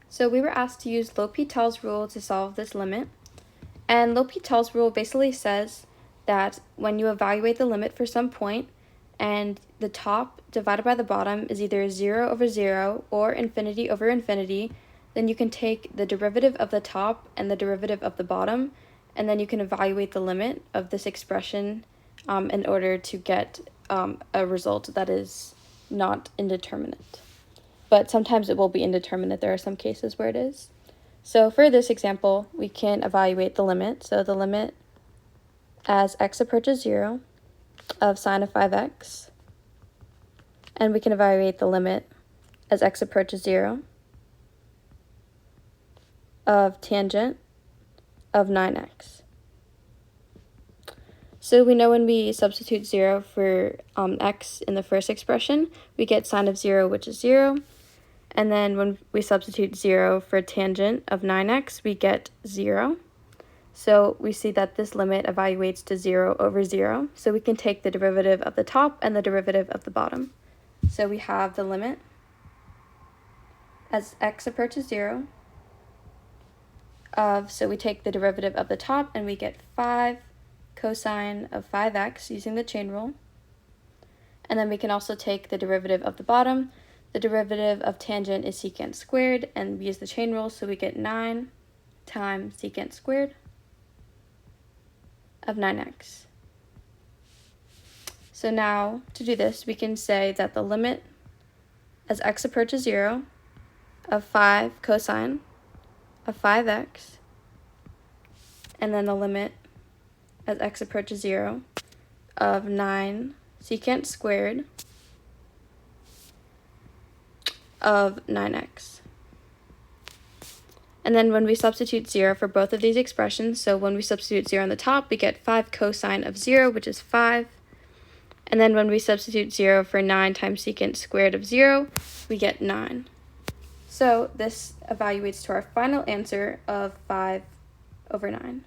So we were asked to use L'Hopital's rule to solve this limit. And L'Hopital's rule basically says that when you evaluate the limit for some point and the top divided by the bottom is either 0 over 0 or infinity over infinity, then you can take the derivative of the top and the derivative of the bottom, and then you can evaluate the limit of this expression in order to get a result that is not indeterminate. But sometimes it will be indeterminate. There are some cases where it is. So for this example, we can evaluate the limit. So the limit as x approaches 0 of sine of 5x. And we can evaluate the limit as x approaches 0 of tangent of 9x. So we know when we substitute 0 for x in the first expression, we get sine of 0, which is 0. And then when we substitute 0 for tangent of 9x, we get 0. So we see that this limit evaluates to 0 over 0. So we can take the derivative of the top and the derivative of the bottom. So we have the limit as x approaches 0 of, so we take the derivative of the top and we get 5 cosine of 5x using the chain rule. And then we can also take the derivative of the bottom. The derivative of tangent is secant squared, and we use the chain rule, so we get 9 times secant squared of 9x. So now, to do this, we can say that the limit as x approaches 0 of 5 cosine of 5x, and then the limit as x approaches 0 of 9 secant squared of 9x. And then when we substitute 0 for both of these expressions, so when we substitute 0 on the top, we get 5 cosine of 0, which is 5. And then when we substitute 0 for 9 times secant squared of 0, we get 9. So this evaluates to our final answer of 5 over 9.